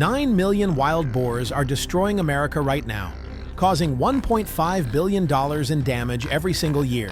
9 million wild boars are destroying America right now, causing $1.5 billion in damage every single year.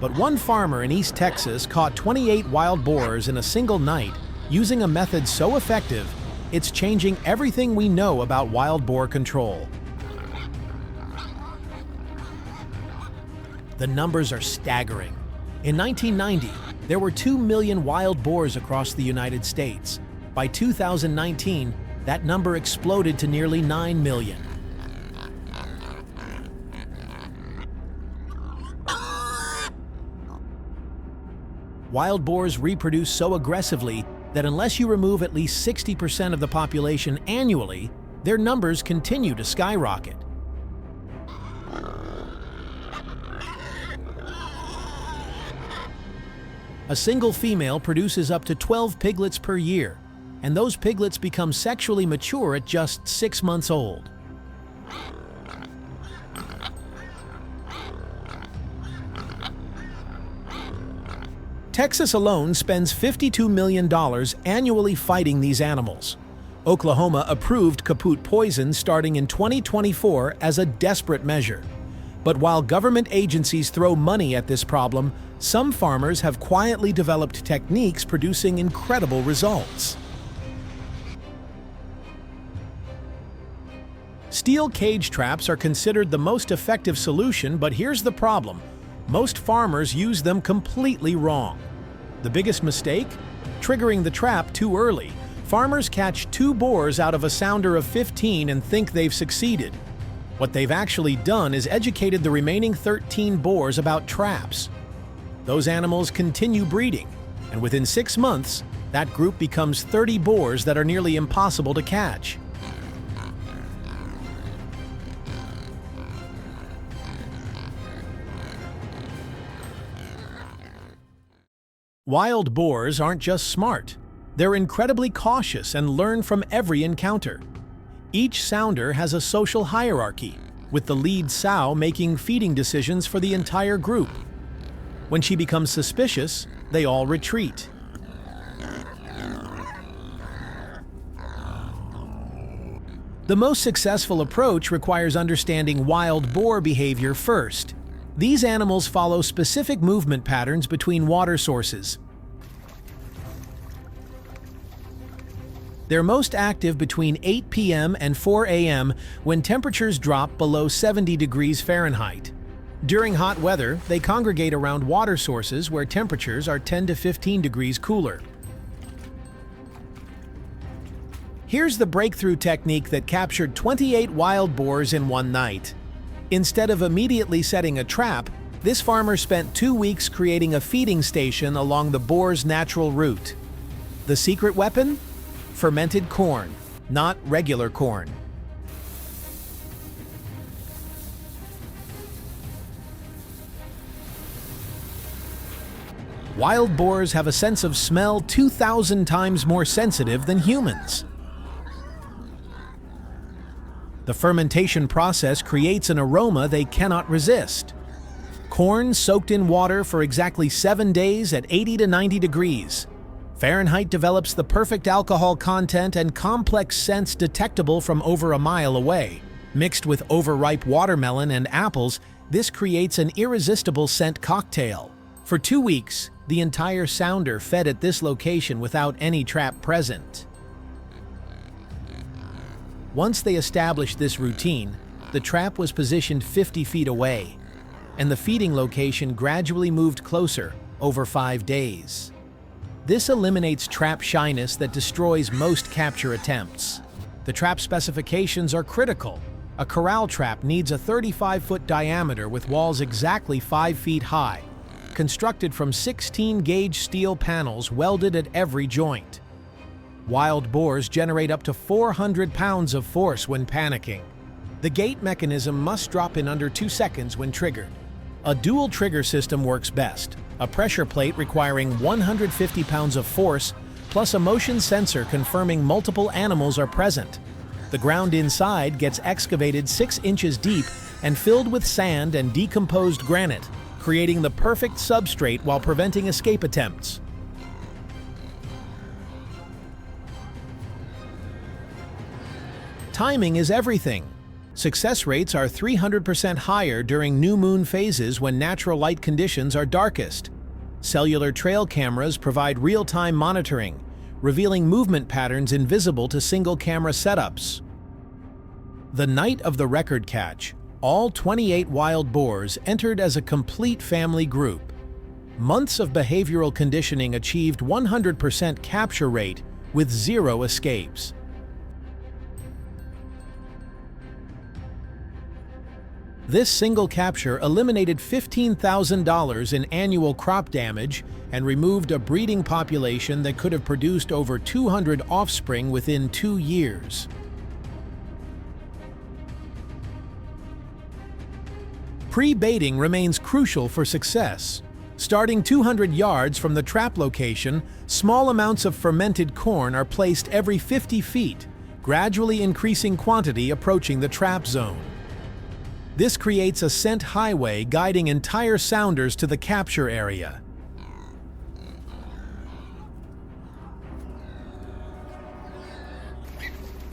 But one farmer in East Texas caught 28 wild boars in a single night using a method so effective, it's changing everything we know about wild boar control. The numbers are staggering. In 1990, there were 2 million wild boars across the United States. By 2019, that number exploded to nearly 9 million. Wild boars reproduce so aggressively that unless you remove at least 60% of the population annually, their numbers continue to skyrocket. A single female produces up to 12 piglets per year, and those piglets become sexually mature at just 6 months old. Texas alone spends $52 million annually fighting these animals. Oklahoma approved kaput poison starting in 2024 as a desperate measure. But while government agencies throw money at this problem, some farmers have quietly developed techniques producing incredible results. Steel cage traps are considered the most effective solution, but here's the problem. Most farmers use them completely wrong. The biggest mistake? Triggering the trap too early. Farmers catch 2 boars out of a sounder of 15 and think they've succeeded. What they've actually done is educated the remaining 13 boars about traps. Those animals continue breeding, and within 6 months, that group becomes 30 boars that are nearly impossible to catch. Wild boars aren't just smart. They're incredibly cautious and learn from every encounter. Each sounder has a social hierarchy, with the lead sow making feeding decisions for the entire group. When she becomes suspicious, they all retreat. The most successful approach requires understanding wild boar behavior first. These animals follow specific movement patterns between water sources. They're most active between 8 p.m. and 4 a.m. when temperatures drop below 70 degrees Fahrenheit. During hot weather, they congregate around water sources where temperatures are 10 to 15 degrees cooler. Here's the breakthrough technique that captured 28 wild boars in one night. Instead of immediately setting a trap, this farmer spent 2 weeks creating a feeding station along the boar's natural route. The secret weapon? Fermented corn, not regular corn. Wild boars have a sense of smell 2,000 times more sensitive than humans. The fermentation process creates an aroma they cannot resist. Corn soaked in water for exactly 7 days at 80 to 90 degrees. Fahrenheit develops the perfect alcohol content and complex scents detectable from over a mile away. Mixed with overripe watermelon and apples, this creates an irresistible scent cocktail. For 2 weeks, the entire sounder fed at this location without any trap present. Once they established this routine, the trap was positioned 50 feet away, and the feeding location gradually moved closer over 5 days. This eliminates trap shyness that destroys most capture attempts. The trap specifications are critical. A corral trap needs a 35-foot diameter with walls exactly 5 feet high, constructed from 16-gauge steel panels welded at every joint. Wild boars generate up to 400 pounds of force when panicking. The gate mechanism must drop in under 2 seconds when triggered. A dual trigger system works best, a pressure plate requiring 150 pounds of force, plus a motion sensor confirming multiple animals are present. The ground inside gets excavated 6 inches deep and filled with sand and decomposed granite, creating the perfect substrate while preventing escape attempts. Timing is everything. Success rates are 300% higher during new moon phases when natural light conditions are darkest. Cellular trail cameras provide real-time monitoring, revealing movement patterns invisible to single-camera setups. The night of the record catch, all 28 wild boars entered as a complete family group. Months of behavioral conditioning achieved 100% capture rate with 0 escapes. This single capture eliminated $15,000 in annual crop damage and removed a breeding population that could have produced over 200 offspring within 2 years. Pre-baiting remains crucial for success. Starting 200 yards from the trap location, small amounts of fermented corn are placed every 50 feet, gradually increasing quantity approaching the trap zone. This creates a scent highway guiding entire sounders to the capture area.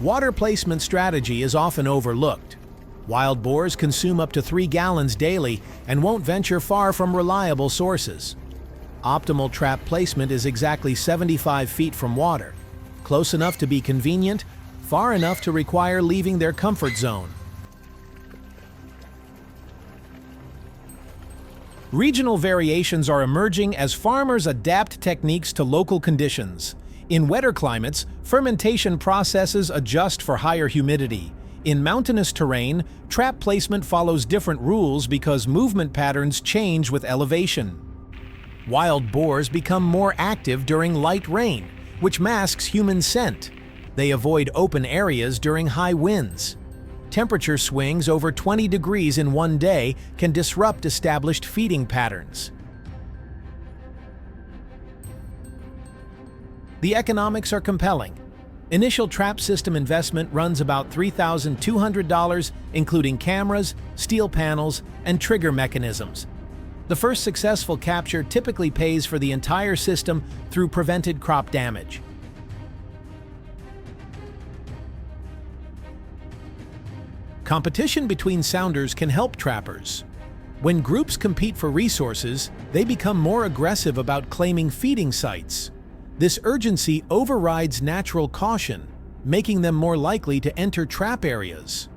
Water placement strategy is often overlooked. Wild boars consume up to 3 gallons daily and won't venture far from reliable sources. Optimal trap placement is exactly 75 feet from water, close enough to be convenient, far enough to require leaving their comfort zone. Regional variations are emerging as farmers adapt techniques to local conditions. In wetter climates, fermentation processes adjust for higher humidity. In mountainous terrain, trap placement follows different rules because movement patterns change with elevation. Wild boars become more active during light rain, which masks human scent. They avoid open areas during high winds. Temperature swings over 20 degrees in one day can disrupt established feeding patterns. The economics are compelling. Initial trap system investment runs about $3,200, including cameras, steel panels, and trigger mechanisms. The first successful capture typically pays for the entire system through prevented crop damage. Competition between sounders can help trappers. When groups compete for resources, they become more aggressive about claiming feeding sites. This urgency overrides natural caution, making them more likely to enter trap areas.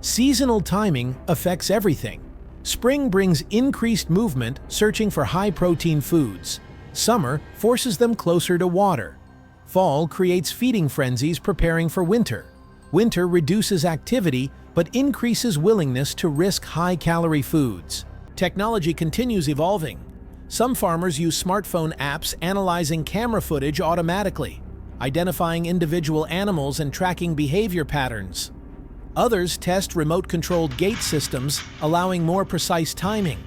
Seasonal timing affects everything. Spring brings increased movement searching for high-protein foods. Summer forces them closer to water. Fall creates feeding frenzies preparing for winter. Winter reduces activity but increases willingness to risk high-calorie foods. Technology continues evolving. Some farmers use smartphone apps analyzing camera footage automatically, identifying individual animals and tracking behavior patterns. Others test remote-controlled gate systems, allowing more precise timing.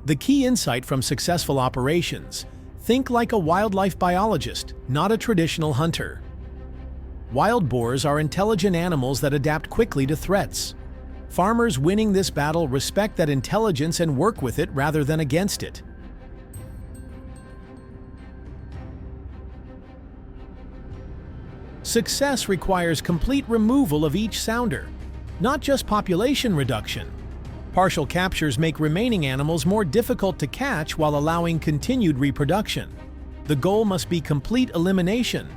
The key insight from successful operations: think like a wildlife biologist, not a traditional hunter. Wild boars are intelligent animals that adapt quickly to threats. Farmers winning this battle respect that intelligence and work with it rather than against it. Success requires complete removal of each sounder, not just population reduction. Partial captures make remaining animals more difficult to catch while allowing continued reproduction. The goal must be complete elimination.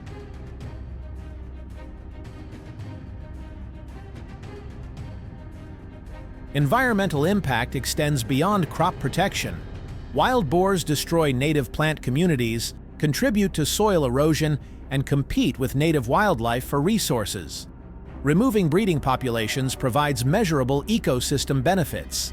Environmental impact extends beyond crop protection. Wild boars destroy native plant communities, contribute to soil erosion, and compete with native wildlife for resources. Removing breeding populations provides measurable ecosystem benefits.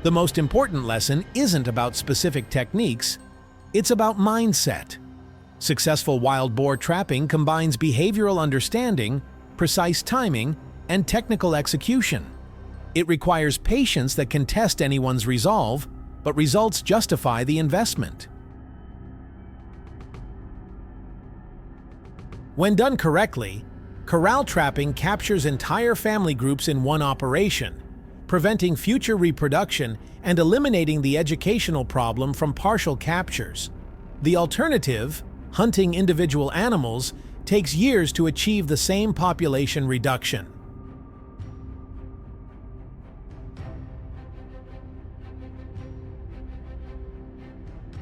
The most important lesson isn't about specific techniques, it's about mindset. Successful wild boar trapping combines behavioral understanding, precise timing, and technical execution. It requires patience that can test anyone's resolve, but results justify the investment. When done correctly, Corral trapping captures entire family groups in one operation, preventing future reproduction and eliminating the educational problem from partial captures. The alternative, hunting individual animals, takes years to achieve the same population reduction.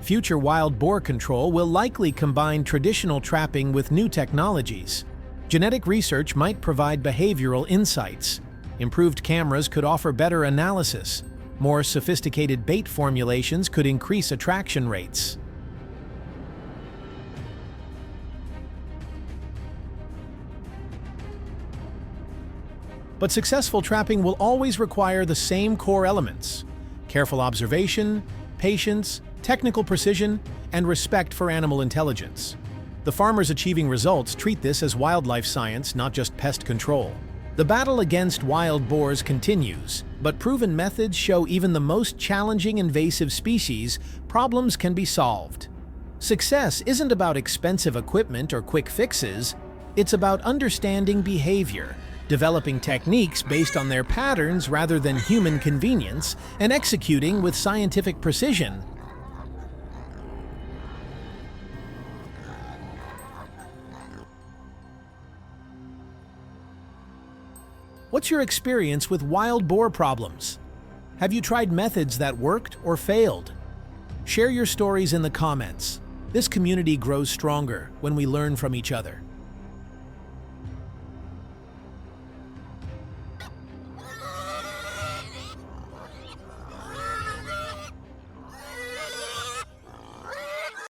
Future wild boar control will likely combine traditional trapping with new technologies. Genetic research might provide behavioral insights. Improved cameras could offer better analysis. More sophisticated bait formulations could increase attraction rates. But successful trapping will always require the same core elements: careful observation, patience, technical precision, and respect for animal intelligence. The farmers achieving results treat this as wildlife science, not just pest control. The battle against wild boars continues, but proven methods show even the most challenging invasive species problems can be solved. Success isn't about expensive equipment or quick fixes, it's about understanding behavior, developing techniques based on their patterns rather than human convenience, and executing with scientific precision. What's your experience with wild boar problems? Have you tried methods that worked or failed? Share your stories in the comments. This community grows stronger when we learn from each other.